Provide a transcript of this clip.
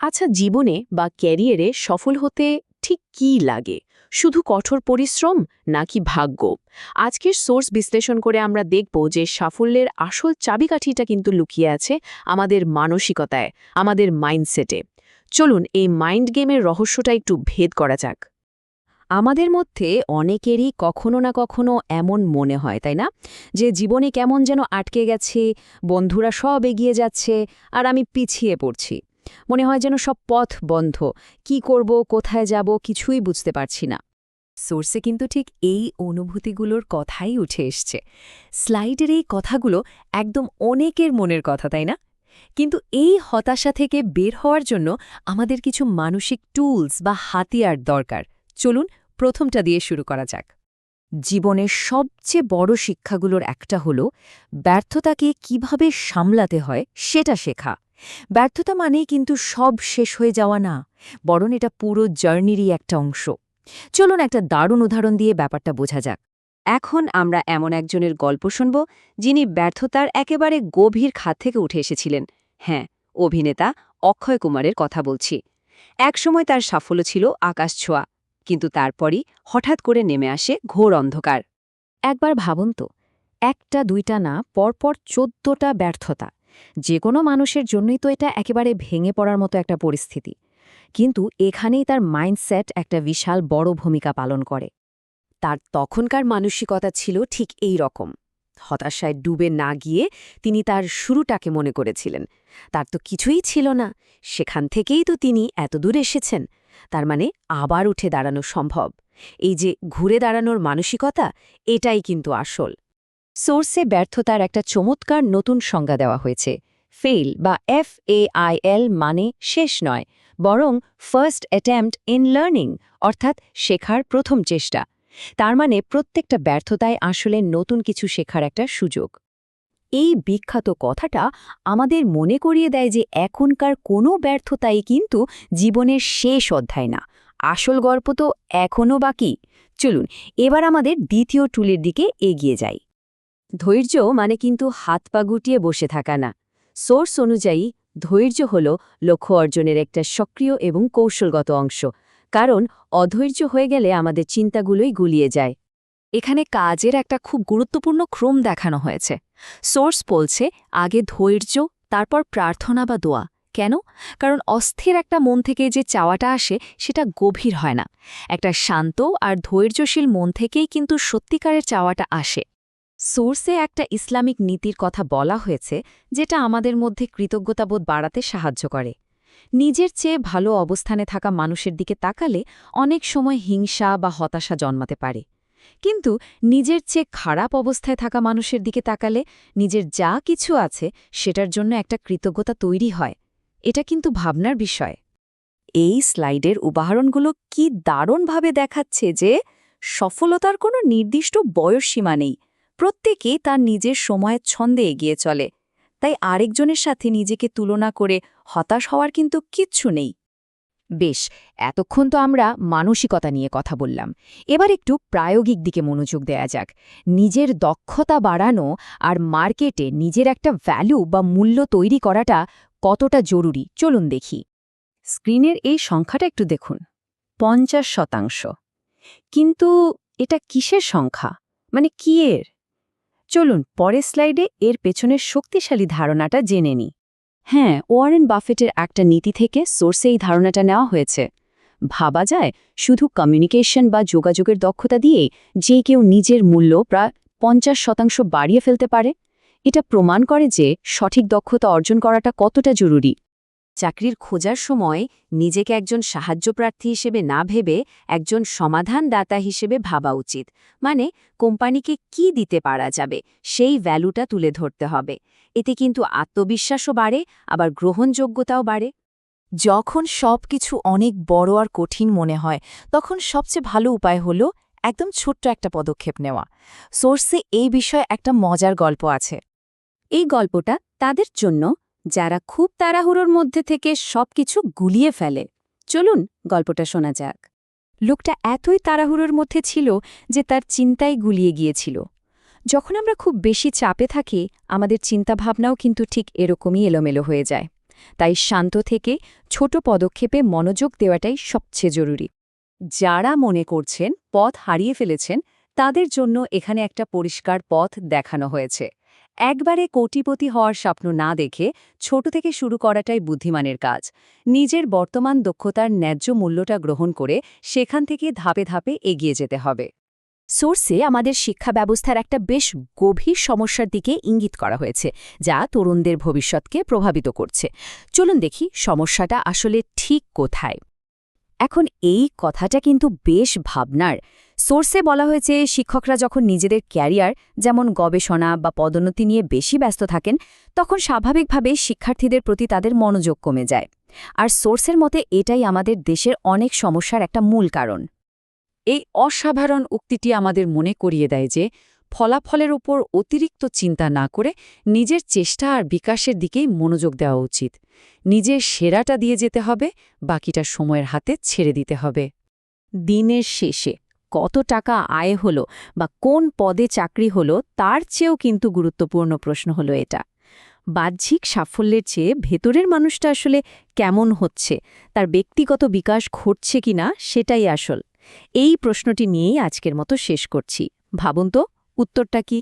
আচ্ছা, জীবনে বা ক্যারিয়ারে সফল হতে ঠিক কী লাগে? শুধু কঠোর পরিশ্রম নাকি ভাগ্য? আজকের সোর্স বিশ্লেষণ করে আমরা দেখব যে সাফল্যের আসল চাবিকাঠিটা কিন্তু লুকিয়ে আছে আমাদের মানসিকতায়, আমাদের মাইন্ডসেটে। চলুন এই মাইন্ড গেমের রহস্যটা একটু ভেদ করা যাক। আমাদের মধ্যে অনেকেরই কখনো না কখনো এমন মনে হয়, তাই না? যে জীবনে কেমন যেন আটকে গেছে, বন্ধুরা সব এগিয়ে যাচ্ছে আর আমি পিছিয়ে পড়ছি। মনে হয় যেন সব পথ বন্ধ, কি করব, কোথায় যাব কিছুই বুঝতে পারছি না। সোর্সে কিন্তু ঠিক এই অনুভূতিগুলোর কথাই উঠে এসছে। স্লাইডের এই কথাগুলো একদম অনেকের মনের কথা, তাই না? কিন্তু এই হতাশা থেকে বের হওয়ার জন্য আমাদের কিছু মানসিক টুলস বা হাতিয়ার দরকার। চলুন প্রথমটা দিয়ে শুরু করা যাক। জীবনের সবচেয়ে বড় শিক্ষাগুলোর একটা হলো ব্যর্থতাকে কিভাবে সামলাতে হয় সেটা শেখা। ব্যর্থতা মানেই কিন্তু সব শেষ হয়ে যাওয়া না, বরং এটা পুরো জার্নিরই একটা অংশ। চলুন একটা দারুণ উদাহরণ দিয়ে ব্যাপারটা বোঝা যাক। এখন আমরা এমন একজনের গল্প শুনব যিনি ব্যর্থতার একেবারে গভীর খাত থেকে উঠে এসেছিলেন। হ্যাঁ, অভিনেতা অক্ষয় কুমারের কথা বলছি। একসময় তার সাফল্য ছিল আকাশ ছোঁয়া, কিন্তু তারপরই হঠাৎ করে নেমে আসে ঘোর অন্ধকার। একবার ভাবুন তো, একটা দুইটা না, পরপর ১৪টা ব্যর্থতা। যে কোনো মানুষের জন্যই তো এটা একেবারে ভেঙে পড়ার মতো একটা পরিস্থিতি। কিন্তু এখানেই তার মাইন্ডসেট একটা বিশাল বড় ভূমিকা পালন করে। তার তখনকার মানসিকতা ছিল ঠিক এই রকম। হতাশায় ডুবে না গিয়ে তিনি তার শুরুটাকে মনে করেছিলেন। তার তো কিছুই ছিল না, সেখান থেকেই তো তিনি এতদূর এসেছেন। তার মানে আবার উঠে দাঁড়ানো সম্ভব। এই যে ঘুরে দাঁড়ানোর মানসিকতা, এটাই কিন্তু আসল। সোর্সে ব্যর্থতার একটা চমৎকার নতুন সংজ্ঞা দেওয়া হয়েছে। ফেইল বা FAIL মানে শেষ নয়, বরং ফার্স্ট অ্যাটেম্পট ইন লার্নিং, অর্থাৎ শেখার প্রথম চেষ্টা। তার মানে প্রত্যেকটা ব্যর্থতায় আসলে নতুন কিছু শেখার একটা সুযোগ। এই বিখ্যাত কথাটা আমাদের মনে করিয়ে দেয় যে এখনকার কোনো ব্যর্থতাই কিন্তু জীবনের শেষ অধ্যায় না, আসল গল্প তো এখনও বাকি। চলুন এবার আমাদের দ্বিতীয় টুলের দিকে এগিয়ে যাই। ধৈর্য মানে কিন্তু হাত পা গুটিয়ে বসে থাকা না। সোর্স অনুযায়ী ধৈর্য হল লক্ষ্য অর্জনের একটা সক্রিয় এবং কৌশলগত অংশ, কারণ অধৈর্য হয়ে গেলে আমাদের চিন্তাগুলোই গুলিয়ে যায়। এখানে কাজের একটা খুব গুরুত্বপূর্ণ ক্রম দেখানো হয়েছে। সোর্স বলছে আগে ধৈর্য, তারপর প্রার্থনা বা দোয়া। কেন? কারণ অস্থির একটা মন থেকে যে চাওয়াটা আসে সেটা গভীর হয় না। একটা শান্ত আর ধৈর্যশীল মন থেকেই কিন্তু সত্যিকারের চাওয়াটা আসে। সোর্সে একটা ইসলামিক নীতির কথা বলা হয়েছে, যেটা আমাদের মধ্যে কৃতজ্ঞতাবোধ বাড়াতে সাহায্য করে। নিজের চেয়ে ভালো অবস্থানে থাকা মানুষের দিকে তাকালে অনেক সময় হিংসা বা হতাশা জন্মাতে পারে। কিন্তু নিজের চেয়ে খারাপ অবস্থায় থাকা মানুষের দিকে তাকালে নিজের যা কিছু আছে সেটার জন্য একটা কৃতজ্ঞতা তৈরি হয়। এটা কিন্তু ভাবনার বিষয়। এই স্লাইডের উদাহরণগুলো কি দারুণভাবে দেখাচ্ছে যে সফলতার কোনো নির্দিষ্ট বয়সসীমা নেই। প্রত্যেকেই তার নিজের সময়ের ছন্দে এগিয়ে চলে। তাই আরেকজনের সাথে নিজেকে তুলনা করে হতাশ হওয়ার কিন্তু কিচ্ছু নেই। বেশ, এতক্ষণ তো আমরা মানসিকতা নিয়ে কথা বললাম। এবার একটু প্রায়োগিক দিকে মনোযোগ দেয়া যাক। নিজের দক্ষতা বাড়ানো আর মার্কেটে নিজের একটা ভ্যালু বা মূল্য তৈরি করাটা কতটা জরুরি চলুন দেখি। স্ক্রিনের এই সংখ্যাটা একটু দেখুন, 50%। কিন্তু এটা কিসের সংখ্যা? মানে কি এর? চলুন পরের স্লাইডে এর পেছনের শক্তিশালী ধারণাটা জেনে নিই। হ্যাঁ, ওয়ারেন বাফেটের একটা নীতি থেকে সোর্সে এই ধারণাটা নেওয়া হয়েছে। ভাবা যায় শুধু কমিউনিকেশন বা যোগাযোগের দক্ষতা দিয়েই যে কেউ নিজের মূল্য প্রায় 50% বাড়িয়ে ফেলতে পারে। এটা প্রমাণ করে যে সঠিক দক্ষতা অর্জন করাটা কতটা জরুরি। চাকরির খোঁজার সময় নিজেকে একজন সাহায্যপ্রার্থী হিসেবে না ভেবে একজন সমাধানদাতা হিসেবে ভাবা উচিত। মানে কোম্পানিকে কি দিতে পারা যাবে সেই ভ্যালুটা তুলে ধরতে হবে। এতে কিন্তু আত্মবিশ্বাসও বাড়ে, আবার গ্রহণযোগ্যতাও বাড়ে। যখন সবকিছু অনেক বড় আর কঠিন মনে হয়, তখন সবচেয়ে ভালো উপায় হল একদম ছোট্ট একটা পদক্ষেপ নেওয়া। সোর্সে এই বিষয়ে একটা মজার গল্প আছে। এই গল্পটা তাদের জন্য যারা খুব তাড়াহুড়োর মধ্যে থেকে সবকিছু গুলিয়ে ফেলে। চলুন গল্পটা শোনা যাক। লোকটা এতই তাড়াহুড়োর মধ্যে ছিল যে তার চিন্তাই গুলিয়ে গিয়েছিল। যখন আমরা খুব বেশি চাপে থাকি, আমাদের চিন্তাভাবনাও কিন্তু ঠিক এরকমই এলোমেলো হয়ে যায়। তাই শান্ত থেকে ছোট পদক্ষেপে মনোযোগ দেওয়াটাই সবচেয়ে জরুরি। যারা মনে করছেন পথ হারিয়ে ফেলেছেন, তাদের জন্য এখানে একটা পরিষ্কার পথ দেখানো হয়েছে। একবারে কোটিপতি হওয়ার স্বপ্ন না দেখে ছোট থেকে শুরু করাটাই বুদ্ধিমানের কাজ। নিজের বর্তমান দক্ষতার ন্যায্য মূল্যটা গ্রহণ করে সেখান থেকে ধাপে ধাপে এগিয়ে যেতে হবে। সোর্সে আমাদের শিক্ষা ব্যবস্থার একটা বেশ গভীর সমস্যার দিকে ইঙ্গিত করা হয়েছে, যা তরুণদের ভবিষ্যৎকে প্রভাবিত করছে। চলুন দেখি সমস্যাটা আসলে ঠিক কোথায়। এখন এই কথাটা কিন্তু বেশ ভাবনার। সোর্সে বলা হয়েছে শিক্ষকরা যখন নিজেদের ক্যারিয়ার, যেমন গবেষণা বা পদোন্নতি নিয়ে বেশি ব্যস্ত থাকেন, তখন স্বাভাবিকভাবেই শিক্ষার্থীদের প্রতি তাদের মনোযোগ কমে যায়। আর সোর্সের মতে এটাই আমাদের দেশের অনেক সমস্যার একটা মূল কারণ। এই অসাধারণ উক্তিটি আমাদের মনে করিয়ে দেয় যে ফলাফলের ওপর অতিরিক্ত চিন্তা না করে নিজের চেষ্টা আর বিকাশের দিকেই মনোযোগ দেওয়া উচিত। নিজের সেরাটা দিয়ে যেতে হবে, বাকিটা সময়ের হাতে ছেড়ে দিতে হবে। দিনের শেষে কত টাকা আয় হলো বা কোন পদে চাকরি হলো তার চেয়েও কিন্তু গুরুত্বপূর্ণ প্রশ্ন হলো এটা। বাহ্যিক সাফল্যের চেয়ে ভেতরের মানুষটা আসলে কেমন হচ্ছে, তার ব্যক্তিগত বিকাশ ঘটছে কিনা, সেটাই আসল। এই প্রশ্নটি নিয়েই আজকের মতো শেষ করছি। ভাবুন তো, উত্তরটা কি?